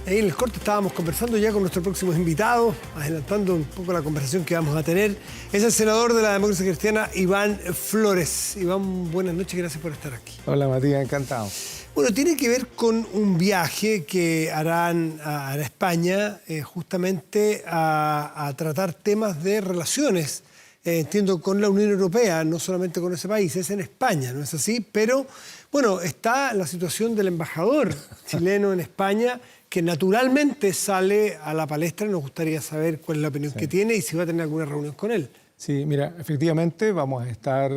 Ahí en el corte estábamos conversando ya con nuestro próximo invitado, adelantando un poco la conversación que vamos a tener. Es el senador de la Democracia Cristiana, Iván Flores. Iván, buenas noches, gracias por estar aquí. Hola Matías, encantado. Bueno, tiene que ver con un viaje que harán a España justamente a tratar temas de relaciones, entiendo, con la Unión Europea, no solamente con ese país, es en España, ¿no es así? Pero, bueno, está la situación del embajador chileno en España, que naturalmente sale a la palestra. Nos gustaría saber cuál es la opinión que tiene y si va a tener alguna reunión con él. Sí, mira, efectivamente vamos a estar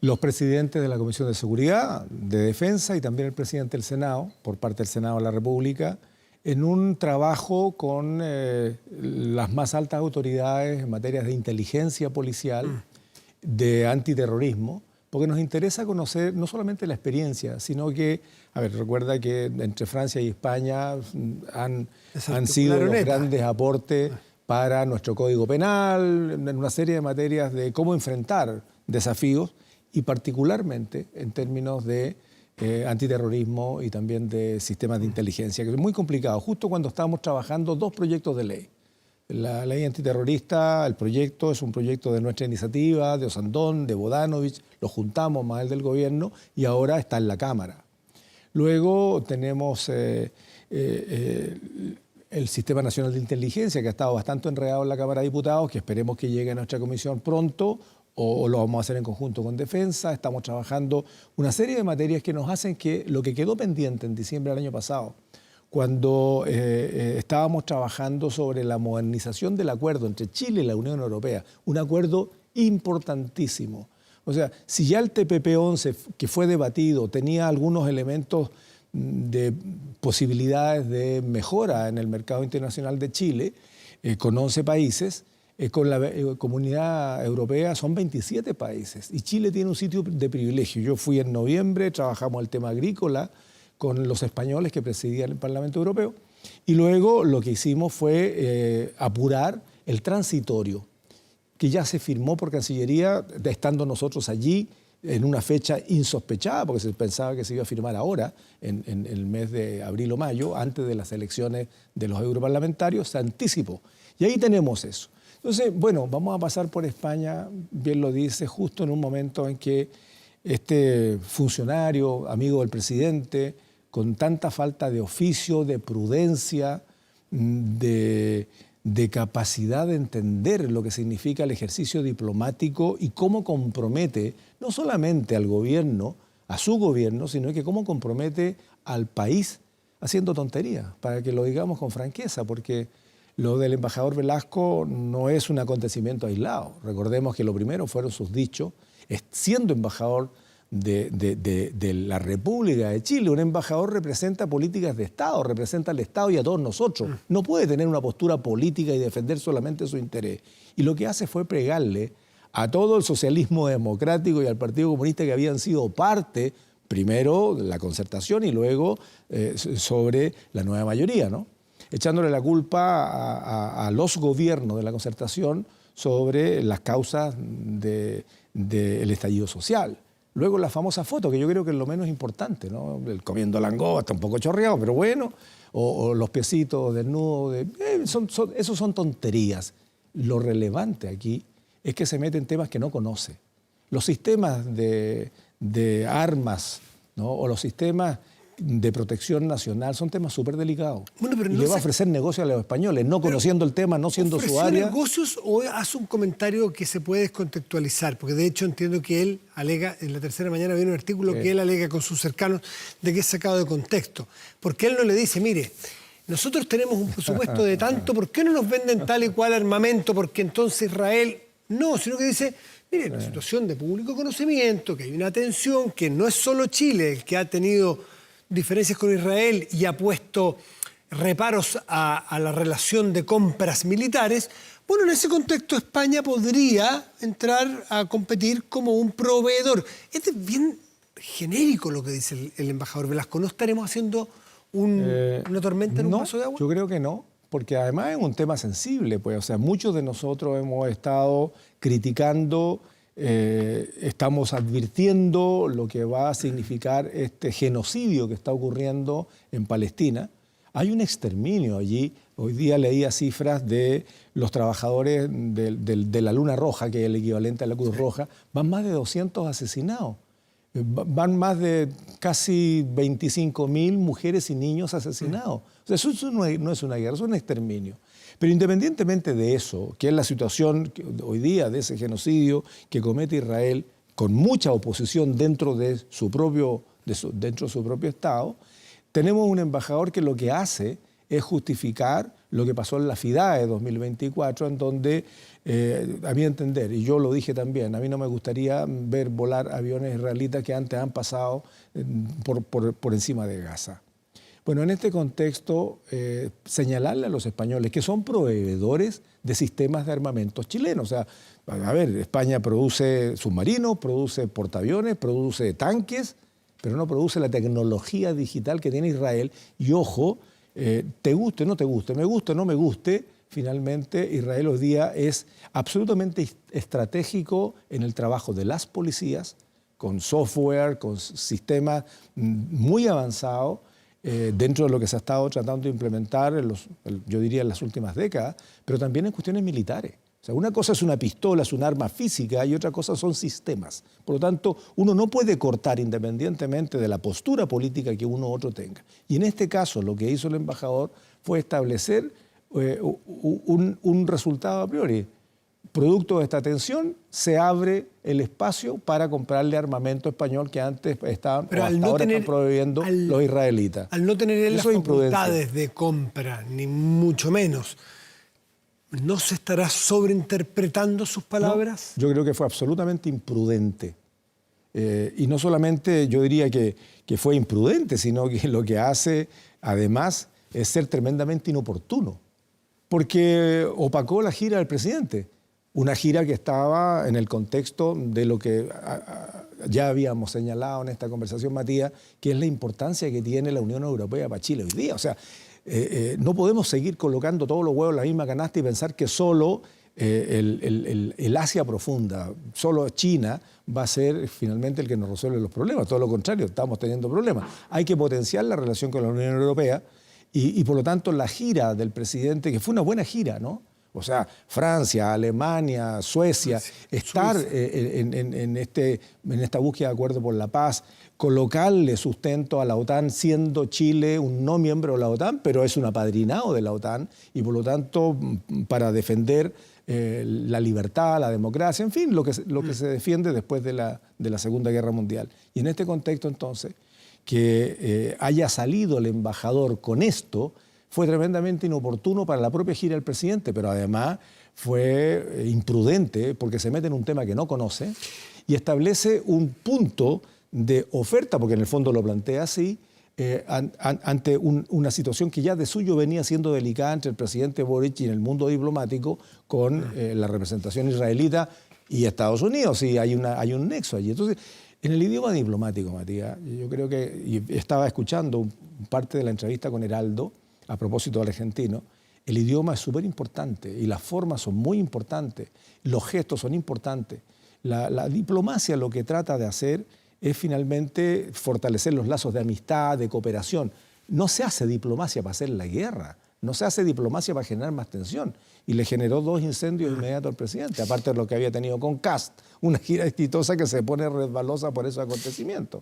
los presidentes de la Comisión de Seguridad, de Defensa y también el presidente del Senado, por parte del Senado de la República, en un trabajo con las más altas autoridades en materias de inteligencia policial, de antiterrorismo, porque nos interesa conocer no solamente la experiencia, sino que, a ver, recuerda que entre Francia y España han sido los grandes aportes para nuestro Código Penal, en una serie de materias de cómo enfrentar desafíos y particularmente en términos de antiterrorismo y también de sistemas de inteligencia, que es muy complicado, justo cuando estábamos trabajando dos proyectos de ley. La ley antiterrorista, el proyecto es un proyecto de nuestra iniciativa, de Osandón, de Bodanovich, lo juntamos más el del gobierno y ahora está en la Cámara. Luego tenemos el Sistema Nacional de Inteligencia, que ha estado bastante enredado en la Cámara de Diputados, que esperemos que llegue a nuestra comisión pronto, o lo vamos a hacer en conjunto con Defensa. Estamos trabajando una serie de materias que nos hacen que lo que quedó pendiente en diciembre del año pasado, cuando estábamos trabajando sobre la modernización del acuerdo entre Chile y la Unión Europea, un acuerdo importantísimo. O sea, si ya el TPP-11 que fue debatido tenía algunos elementos de posibilidades de mejora en el mercado internacional de Chile, con 11 países, con la Comunidad Europea son 27 países y Chile tiene un sitio de privilegio. Yo fui en noviembre, trabajamos el tema agrícola con los españoles que presidían el Parlamento Europeo y luego lo que hicimos fue apurar el transitorio, que ya se firmó por Cancillería, estando nosotros allí en una fecha insospechada, porque se pensaba que se iba a firmar ahora, en el mes de abril o mayo, antes de las elecciones de los europarlamentarios, se anticipó. Y ahí tenemos eso. Entonces, bueno, vamos a pasar por España, bien lo dice, justo en un momento en que este funcionario, amigo del presidente, con tanta falta de oficio, de prudencia, de capacidad de entender lo que significa el ejercicio diplomático y cómo compromete no solamente al gobierno, a su gobierno, sino que cómo compromete al país haciendo tonterías, para que lo digamos con franqueza, porque lo del embajador Velasco no es un acontecimiento aislado. Recordemos que lo primero fueron sus dichos, siendo embajador de la República de Chile. Un embajador representa políticas de Estado, representa al Estado y a todos nosotros. No puede tener una postura política y defender solamente su interés. Y lo que hace fue pregarle a todo el socialismo democrático y al Partido Comunista, que habían sido parte, primero de la concertación y luego sobre la nueva mayoría, ¿no? Echándole la culpa a los gobiernos de la concertación sobre las causas del estallido social. Luego la famosa foto, que yo creo que es lo menos importante, ¿no? El comiendo langosta, un poco chorreado, pero bueno, o los piecitos desnudos, esos son tonterías. Lo relevante aquí es que se mete en temas que no conoce. Los sistemas de armas, ¿no? O los sistemas de protección nacional son temas súper delicados. Bueno, pero y no le va a ofrecer negocio a los españoles, no conociendo el tema, no siendo su área. ¿Negocios o hace un comentario que se puede descontextualizar? Porque de hecho entiendo que él alega, en La Tercera Mañana viene un artículo que él alega con sus cercanos de que es sacado de contexto. Porque él no le dice, mire, nosotros tenemos un presupuesto de tanto, ¿por qué no nos venden tal y cual armamento? Porque entonces Israel... No, sino que dice, mire, la situación de público conocimiento, que hay una tensión, que no es solo Chile el que ha tenido diferencias con Israel y ha puesto reparos a la relación de compras militares. Bueno, en ese contexto España podría entrar a competir como un proveedor. Es bien genérico lo que dice el embajador Velasco. ¿No estaremos haciendo una tormenta en un vaso de agua? Yo creo que no, porque además es un tema sensible, pues. O sea, muchos de nosotros hemos estado criticando, estamos advirtiendo lo que va a significar este genocidio que está ocurriendo en Palestina. Hay un exterminio allí. Hoy día leía cifras de los trabajadores de la Luna Roja, que es el equivalente a la Cruz Roja, van más de 200 asesinados. Van más de casi 25.000 mujeres y niños asesinados. O sea, eso no es una guerra, es un exterminio. Pero independientemente de eso, que es la situación hoy día de ese genocidio que comete Israel, con mucha oposición dentro de su propio Estado, tenemos un embajador que lo que hace es justificar lo que pasó en la FIDAE de 2024, en donde, a mi entender, y yo lo dije también, a mí no me gustaría ver volar aviones israelitas que antes han pasado por encima de Gaza. Bueno, en este contexto, señalarle a los españoles que son proveedores de sistemas de armamentos chilenos. O sea, a ver, España produce submarinos, produce portaaviones, produce tanques, pero no produce la tecnología digital que tiene Israel. Y ojo, te guste o no te guste, me guste o no me guste, finalmente Israel hoy día es absolutamente estratégico en el trabajo de las policías, con software, con sistemas muy avanzados, dentro de lo que se ha estado tratando de implementar, yo diría en las últimas décadas, pero también en cuestiones militares. O sea, una cosa es una pistola, es un arma física, y otra cosa son sistemas. Por lo tanto, uno no puede cortar independientemente de la postura política que uno u otro tenga. Y en este caso, lo que hizo el embajador fue establecer un resultado a priori. Producto de esta tensión, se abre el espacio para comprarle armamento español que antes estaban, pero o hasta ahora están proveyendo los israelitas. Al no tener las facultades de compra, ni mucho menos, ¿no se estará sobreinterpretando sus palabras? No, yo creo que fue absolutamente imprudente. Y no solamente yo diría que fue imprudente, sino que lo que hace, además, es ser tremendamente inoportuno. Porque opacó la gira del presidente. Una gira que estaba en el contexto de lo que ya habíamos señalado en esta conversación, Matías, que es la importancia que tiene la Unión Europea para Chile hoy día. O sea, no podemos seguir colocando todos los huevos en la misma canasta y pensar que solo el Asia profunda, solo China va a ser finalmente el que nos resuelve los problemas. Todo lo contrario, estamos teniendo problemas. Hay que potenciar la relación con la Unión Europea y por lo tanto la gira del presidente, que fue una buena gira, ¿no? O sea, Francia, Alemania, Suecia, estar en esta búsqueda de acuerdo por la paz, colocarle sustento a la OTAN, siendo Chile un no miembro de la OTAN, pero es un apadrinado de la OTAN, y por lo tanto, para defender la libertad, la democracia, en fin, lo que se defiende después de la Segunda Guerra Mundial. Y en este contexto, entonces, que haya salido el embajador con esto, fue tremendamente inoportuno para la propia gira del presidente, pero además fue imprudente porque se mete en un tema que no conoce y establece un punto de oferta, porque en el fondo lo plantea así, ante una situación que ya de suyo venía siendo delicada entre el presidente Boric y en el mundo diplomático con la representación israelita y Estados Unidos, y hay un nexo allí. Entonces, en el idioma diplomático, Matías, yo creo que, y estaba escuchando parte de la entrevista con Heraldo, a propósito del argentino, el idioma es súper importante y las formas son muy importantes, los gestos son importantes. La diplomacia lo que trata de hacer es finalmente fortalecer los lazos de amistad, de cooperación. No se hace diplomacia para hacer la guerra, no se hace diplomacia para generar más tensión. Y le generó 2 incendios inmediatos al presidente, aparte de lo que había tenido con Kast, una gira exitosa que se pone resbalosa por esos acontecimientos.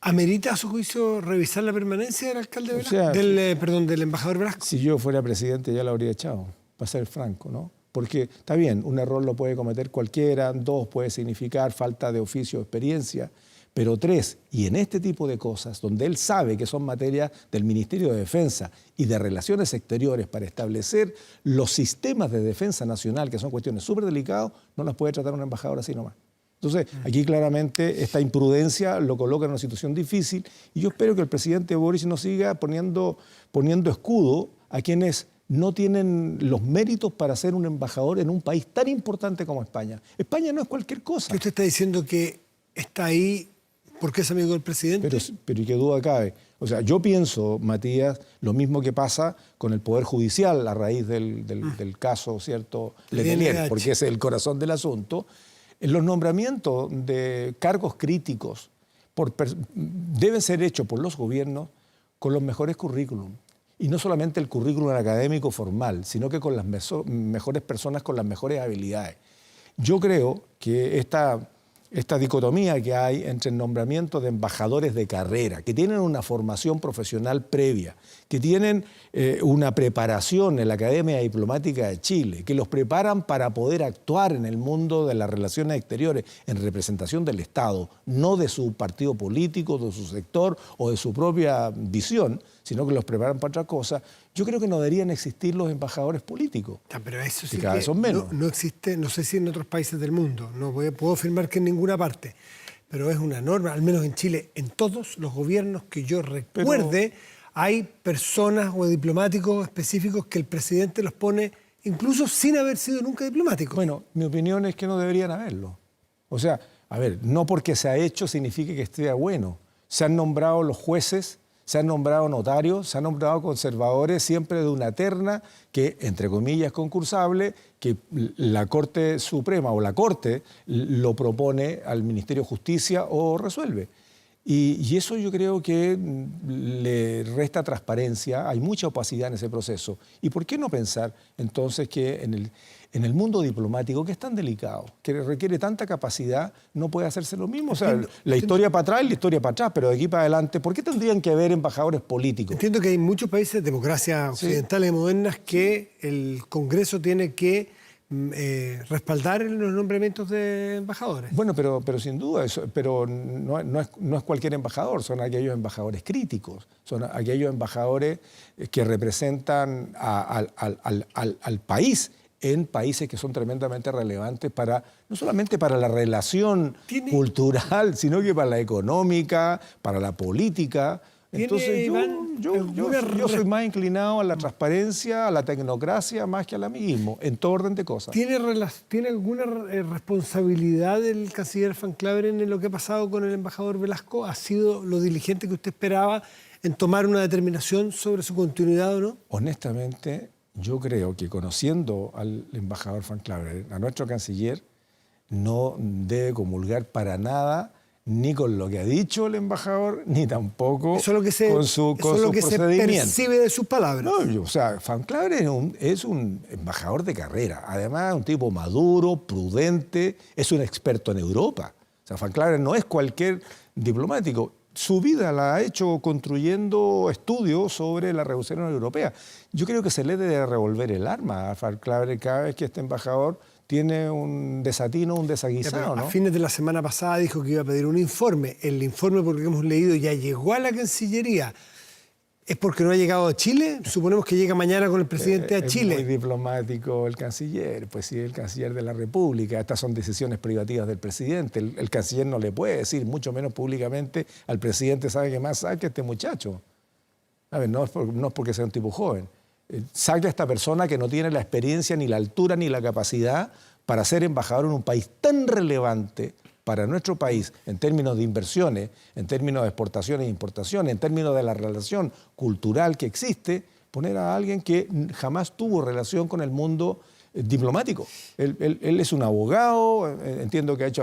¿Amerita a su juicio revisar la permanencia del alcalde Velasco? O sea, del embajador Velasco. Si yo fuera presidente ya lo habría echado, para ser franco, ¿no? Porque está bien, un error lo puede cometer cualquiera, 2 puede significar falta de oficio o experiencia, pero 3, y en este tipo de cosas, donde él sabe que son materias del Ministerio de Defensa y de Relaciones Exteriores para establecer los sistemas de defensa nacional, que son cuestiones súper delicadas, no las puede tratar un embajador así nomás. Entonces, aquí claramente esta imprudencia lo coloca en una situación difícil y yo espero que el presidente Boric no siga poniendo escudo a quienes no tienen los méritos para ser un embajador en un país tan importante como España. España no es cualquier cosa. ¿Usted está diciendo que está ahí porque es amigo del presidente? Pero ¿y qué duda cabe? O sea, yo pienso, Matías, lo mismo que pasa con el Poder Judicial a raíz del caso, ¿cierto?, Letelier, porque ese es el corazón del asunto. En los nombramientos de cargos críticos deben ser hechos por los gobiernos con los mejores currículums y no solamente el currículum académico formal, sino que con las mejores personas con las mejores habilidades. Yo creo que esta dicotomía que hay entre el nombramiento de embajadores de carrera, que tienen una formación profesional previa, que tienen una preparación en la Academia Diplomática de Chile, que los preparan para poder actuar en el mundo de las relaciones exteriores en representación del Estado, no de su partido político, de su sector o de su propia visión, sino que los preparan para otra cosa. Yo creo que no deberían existir los embajadores políticos. Pero eso sí cada vez son menos. No existe, no sé si en otros países del mundo, no puedo afirmar que en ninguna parte, pero es una norma, al menos en Chile, en todos los gobiernos que yo recuerde, hay personas o diplomáticos específicos que el presidente los pone incluso sin haber sido nunca diplomáticos. Bueno, mi opinión es que no deberían haberlo. O sea, a ver, no porque se ha hecho significa que esté bueno. Se han nombrado los jueces, se han nombrado notarios, se han nombrado conservadores, siempre de una terna que, entre comillas, es concursable, que la Corte Suprema o la Corte lo propone al Ministerio de Justicia o resuelve. Y eso yo creo que le resta transparencia, hay mucha opacidad en ese proceso. ¿Y por qué no pensar entonces que en el mundo diplomático, que es tan delicado, que requiere tanta capacidad, no puede hacerse lo mismo? O sea, la historia para atrás y la historia para atrás, pero de aquí para adelante, ¿por qué tendrían que haber embajadores políticos? Entiendo que hay muchos países, democracias occidentales y modernas, que el Congreso tiene que respaldar los nombramientos de embajadores. Bueno, pero sin duda, pero no es cualquier embajador, son aquellos embajadores críticos, son aquellos embajadores que representan al país en países que son tremendamente relevantes no solamente para la relación cultural, sino que para la económica, para la política. Entonces yo soy más inclinado a la transparencia, a la tecnocracia, más que al amiguismo, en todo orden de cosas. ¿Tiene alguna responsabilidad el canciller Van Claveren en lo que ha pasado con el embajador Velasco? ¿Ha sido lo diligente que usted esperaba en tomar una determinación sobre su continuidad o no? Honestamente, yo creo que conociendo al embajador Van Claveren, a nuestro canciller, no debe comulgar para nada ni con lo que ha dicho el embajador, ni tampoco con su procedimiento. Se percibe de sus palabras. No, o sea, Van Claveren es un embajador de carrera. Además, es un tipo maduro, prudente, es un experto en Europa. O sea, Van Claveren no es cualquier diplomático. Su vida la ha hecho construyendo estudios sobre la Revolución Europea. Yo creo que se le debe revolver el arma a Van Claveren cada vez que este embajador tiene un desatino, un desaguisado, ¿no? A fines de la semana pasada dijo que iba a pedir un informe. El informe, porque hemos leído, ya llegó a la Cancillería. ¿Es porque no ha llegado a Chile? Suponemos que llega mañana con el presidente a Chile. Es muy diplomático el canciller, pues sí, el canciller de la República. Estas son decisiones privativas del presidente. El canciller no le puede decir, mucho menos públicamente, al presidente, ¿sabe qué más? Saque a este muchacho. A ver, no es porque sea un tipo joven. Saque a esta persona que no tiene la experiencia, ni la altura, ni la capacidad para ser embajador en un país tan relevante para nuestro país en términos de inversiones, en términos de exportaciones e importaciones, en términos de la relación cultural que existe, poner a alguien que jamás tuvo relación con el mundo diplomático. Él es un abogado, entiendo que ha hecho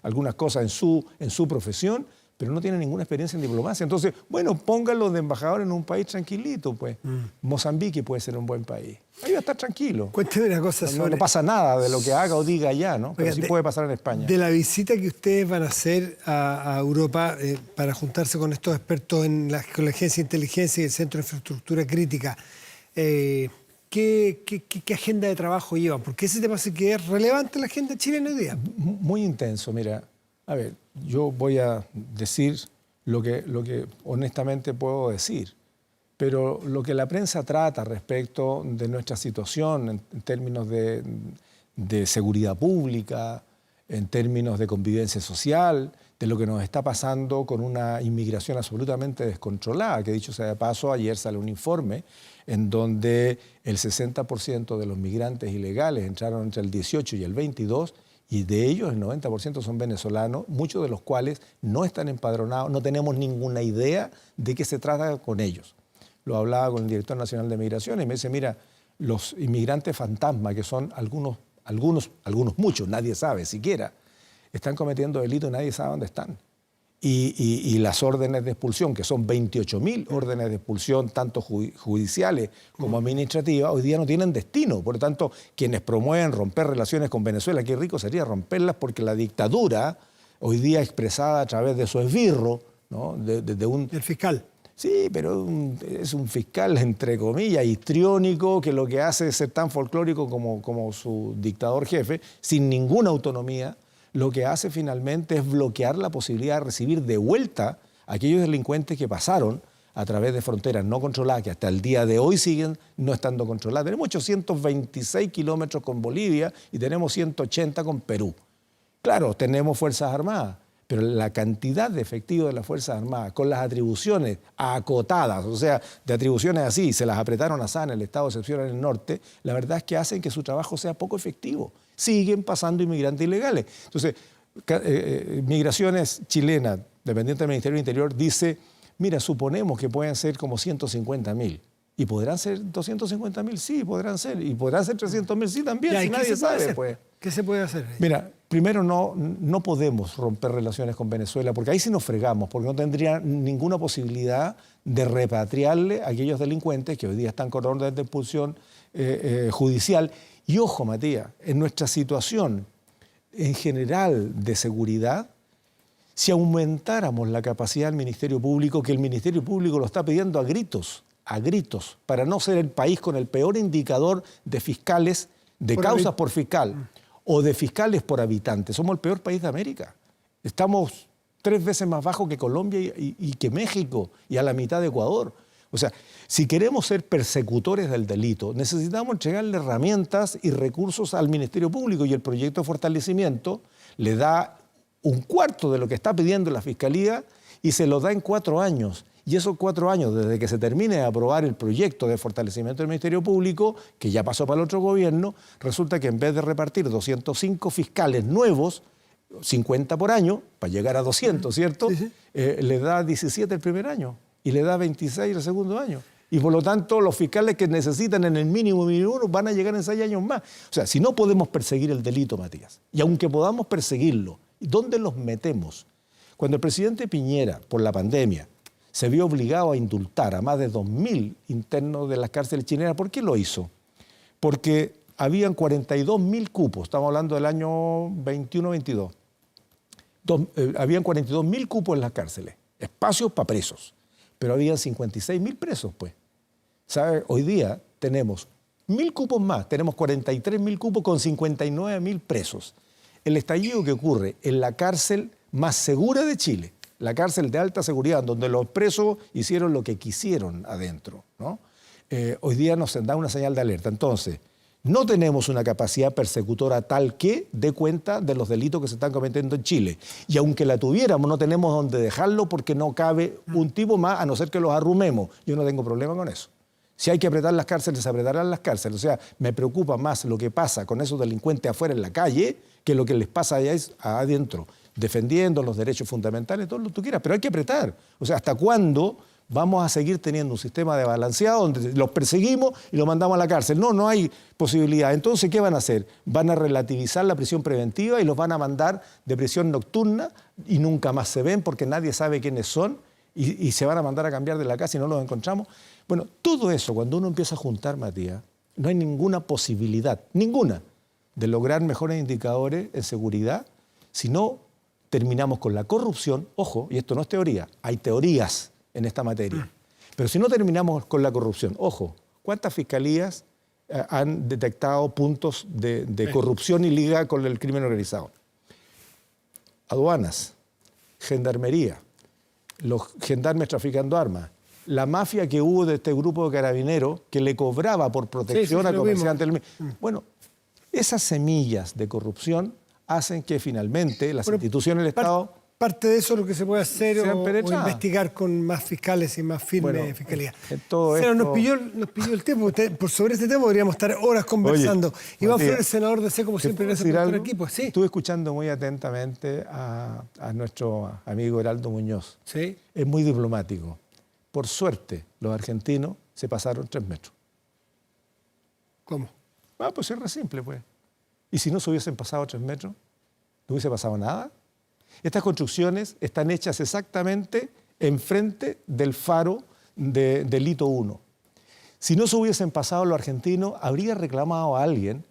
algunas cosas en su profesión, pero no tiene ninguna experiencia en diplomacia. Entonces, bueno, pónganlo de embajador en un país tranquilito, pues. Mozambique puede ser un buen país. Ahí va a estar tranquilo. Cuénteme una cosa sobre... No pasa nada de lo que haga o diga allá, ¿no? Pero sí puede pasar en España. De la visita que ustedes van a hacer a Europa para juntarse con estos expertos con la Agencia de Inteligencia y el Centro de Infraestructura Crítica, ¿qué agenda de trabajo llevan? Porque ese tema sí que es relevante en la agenda chilena hoy día. Muy intenso, mira. A ver, yo voy a decir lo que honestamente puedo decir, pero lo que la prensa trata respecto de nuestra situación en términos de seguridad pública, en términos de convivencia social, de lo que nos está pasando con una inmigración absolutamente descontrolada, que dicho sea de paso, ayer sale un informe en donde el 60% de los migrantes ilegales entraron entre el 18 y el 22, y de ellos el 90% son venezolanos, muchos de los cuales no están empadronados, no tenemos ninguna idea de qué se trata con ellos. Lo hablaba con el director nacional de Migraciones y me dice, mira, los inmigrantes fantasma, que son muchos, nadie sabe siquiera, están cometiendo delitos y nadie sabe dónde están. y las órdenes de expulsión, que son 28.000 órdenes de expulsión, tanto judiciales como administrativas, hoy día no tienen destino. Por lo tanto, quienes promueven romper relaciones con Venezuela, qué rico sería romperlas, porque la dictadura, hoy día expresada a través de su esbirro, ¿no? El fiscal. Sí, pero es un fiscal, entre comillas, histriónico, que lo que hace es ser tan folclórico como su dictador jefe, sin ninguna autonomía. Lo que hace finalmente es bloquear la posibilidad de recibir de vuelta a aquellos delincuentes que pasaron a través de fronteras no controladas, que hasta el día de hoy siguen no estando controladas. Tenemos 826 kilómetros con Bolivia y tenemos 180 con Perú. Claro, tenemos Fuerzas Armadas, pero la cantidad de efectivos de las Fuerzas Armadas, con las atribuciones acotadas, o sea, de atribuciones así, se las apretaron a en el estado de excepción en el norte, la verdad es que hacen que su trabajo sea poco efectivo. Siguen pasando inmigrantes ilegales. Entonces, Migraciones Chilenas, dependiente del Ministerio del Interior, dice, mira, suponemos que pueden ser como 150.000. ¿Y podrán ser 250.000? Sí, podrán ser. ¿Y podrán ser 300.000? Sí, también, si nadie sabe, pues. ¿Qué se puede hacer? Mira, primero no podemos romper relaciones con Venezuela, porque ahí sí nos fregamos, porque no tendría ninguna posibilidad de repatriarle a aquellos delincuentes que hoy día están con orden de expulsión judicial. Y ojo, Matías, en nuestra situación en general de seguridad, si aumentáramos la capacidad del Ministerio Público, que el Ministerio Público lo está pidiendo a gritos, para no ser el país con el peor indicador de fiscales, de causas por fiscal, o de fiscales por habitante. Somos el peor país de América. Estamos 3 veces más bajo que Colombia y que México, y a la mitad de Ecuador. O sea, si queremos ser persecutores del delito, necesitamos entregarle herramientas y recursos al Ministerio Público, y el proyecto de fortalecimiento le da 1/4 de lo que está pidiendo la Fiscalía y se lo da en 4 años. Y esos 4 años, desde que se termine de aprobar el proyecto de fortalecimiento del Ministerio Público, que ya pasó para el otro gobierno, resulta que en vez de repartir 205 fiscales nuevos, 50 por año, para llegar a 200, ¿cierto? Sí, sí. Le da 17 el primer año y le da 26 el segundo año. Y por lo tanto, los fiscales que necesitan en el mínimo van a llegar en 6 años más. O sea, si no podemos perseguir el delito, Matías, y aunque podamos perseguirlo, ¿dónde los metemos? Cuando el presidente Piñera, por la pandemia, se vio obligado a indultar a más de 2.000 internos de las cárceles chilenas, ¿por qué lo hizo? Porque habían 42.000 cupos, estamos hablando del año 21-22. Habían 42.000 cupos en las cárceles, espacios para presos, pero habían 56.000 presos, pues. ¿Sabe? Hoy día tenemos 1.000 cupos más, tenemos 43.000 cupos con 59.000 presos. El estallido que ocurre en la cárcel más segura de Chile, la cárcel de alta seguridad, donde los presos hicieron lo que quisieron adentro, ¿no? Hoy día nos da una señal de alerta. Entonces, no tenemos una capacidad persecutora tal que dé cuenta de los delitos que se están cometiendo en Chile. Y aunque la tuviéramos, no tenemos dónde dejarlo porque no cabe un tipo más, a no ser que los arrumemos. Yo no tengo problema con eso. Si hay que apretar las cárceles, se apretarán las cárceles. O sea, me preocupa más lo que pasa con esos delincuentes afuera en la calle que lo que les pasa allá adentro, defendiendo los derechos fundamentales, todo lo que tú quieras, pero hay que apretar. O sea, ¿hasta cuándo vamos a seguir teniendo un sistema de balanceado donde los perseguimos y los mandamos a la cárcel? No hay posibilidad. Entonces, ¿qué van a hacer? Van a relativizar la prisión preventiva y los van a mandar de prisión nocturna y nunca más se ven porque nadie sabe quiénes son y se van a mandar a cambiar de la casa y no los encontramos. Bueno, todo eso, cuando uno empieza a juntar, Matías, no hay ninguna posibilidad, ninguna, de lograr mejores indicadores en seguridad, si no terminamos con la corrupción. Ojo, y esto no es teoría, hay teorías en esta materia. Pero si no terminamos con la corrupción, ojo, ¿cuántas fiscalías han detectado puntos de corrupción y liga con el crimen organizado? Aduanas, gendarmería, los gendarmes traficando armas, la mafia que hubo de este grupo de carabineros que le cobraba por protección a comerciantes. Bueno, esas semillas de corrupción hacen que finalmente las instituciones del Estado... Parte de eso es lo que se puede hacer o investigar con más fiscales y más firme fiscalía. Nos pilló el tiempo. Sobre este tema podríamos estar horas conversando. Oye, Iván Flores, senador de C, como siempre, gracias por estar aquí. Pues, sí. Estuve escuchando muy atentamente a nuestro amigo Heraldo Muñoz. ¿Sí? Es muy diplomático. Por suerte, los argentinos se pasaron 3 metros. ¿Cómo? Pues es re simple, pues. ¿Y si no se hubiesen pasado 3 metros? ¿No hubiese pasado nada? Estas construcciones están hechas exactamente enfrente del faro de Lito 1. Si no se hubiesen pasado los argentinos, habría reclamado a alguien.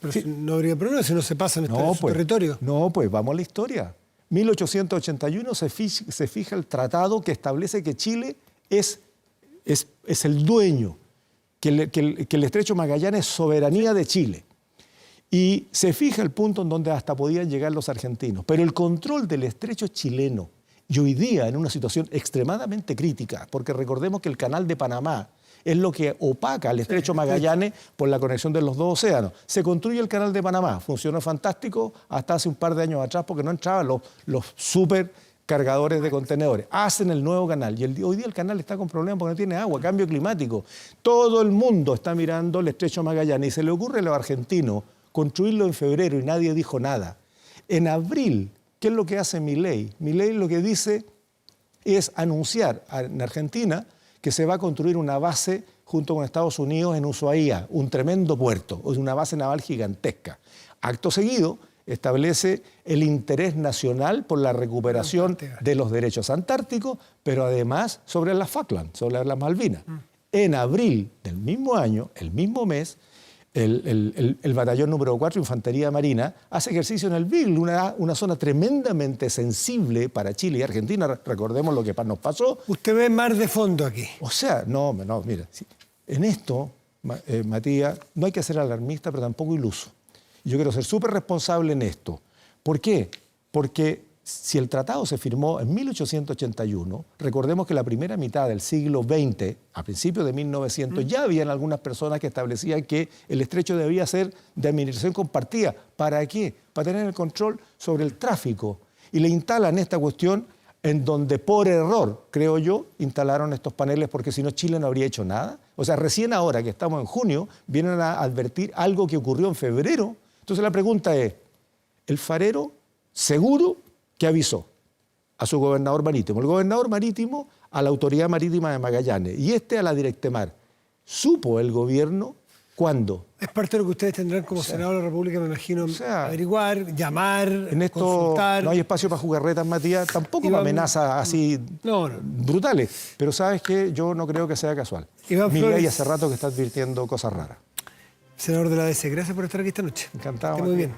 Pero si no habría problema si no se pasan en su territorio. No, pues vamos a la historia. 1881 se fija el tratado que establece que Chile es el dueño, que el Estrecho Magallanes es soberanía de Chile. Y se fija el punto en donde hasta podían llegar los argentinos. Pero el control del estrecho es chileno. Y hoy día, en una situación extremadamente crítica, porque recordemos que el Canal de Panamá es lo que opaca al Estrecho Magallanes por la conexión de los dos océanos. Se construye el Canal de Panamá, funcionó fantástico hasta hace un par de años atrás porque no entraban los supercargadores de contenedores. Hacen el nuevo canal y hoy día el canal está con problemas porque no tiene agua, cambio climático. Todo el mundo está mirando el Estrecho Magallanes y se le ocurre a los argentinos construirlo en febrero y nadie dijo nada. En abril, ¿qué es lo que hace Milei? Milei lo que dice es anunciar en Argentina que se va a construir una base junto con Estados Unidos en Ushuaia, un tremendo puerto, una base naval gigantesca. Acto seguido, establece el interés nacional por la recuperación de los derechos antárticos, pero además sobre las Falklands, sobre las Malvinas. En abril del mismo año, el mismo mes, el batallón número 4, Infantería Marina, hace ejercicio en el Beagle, una zona tremendamente sensible para Chile y Argentina. Recordemos lo que nos pasó. Usted ve mar de fondo aquí. O sea, no, mira, en esto, Matías, no hay que ser alarmista, pero tampoco iluso. Yo quiero ser súper responsable en esto. ¿Por qué? Porque si el tratado se firmó en 1881, recordemos que la primera mitad del siglo XX, a principios de 1900, ya habían algunas personas que establecían que el estrecho debía ser de administración compartida. ¿Para qué? Para tener el control sobre el tráfico. Y le instalan esta cuestión en donde por error, creo yo, instalaron estos paneles porque si no Chile no habría hecho nada. O sea, recién ahora que estamos en junio, vienen a advertir algo que ocurrió en febrero. Entonces la pregunta es, ¿el farero seguro que avisó a su gobernador marítimo? El gobernador marítimo a la Autoridad Marítima de Magallanes y a la Directemar. ¿Supo el gobierno cuándo? Es parte de lo que ustedes tendrán como senador de la República, me imagino, averiguar, llamar, en esto consultar. No hay espacio para jugarretas, Matías, tampoco para amenazas así brutales. Pero ¿sabes qué? Yo no creo que sea casual. Milei hace rato que está advirtiendo cosas raras. Senador de la ADC, gracias por estar aquí esta noche. Encantado. Esté muy bien.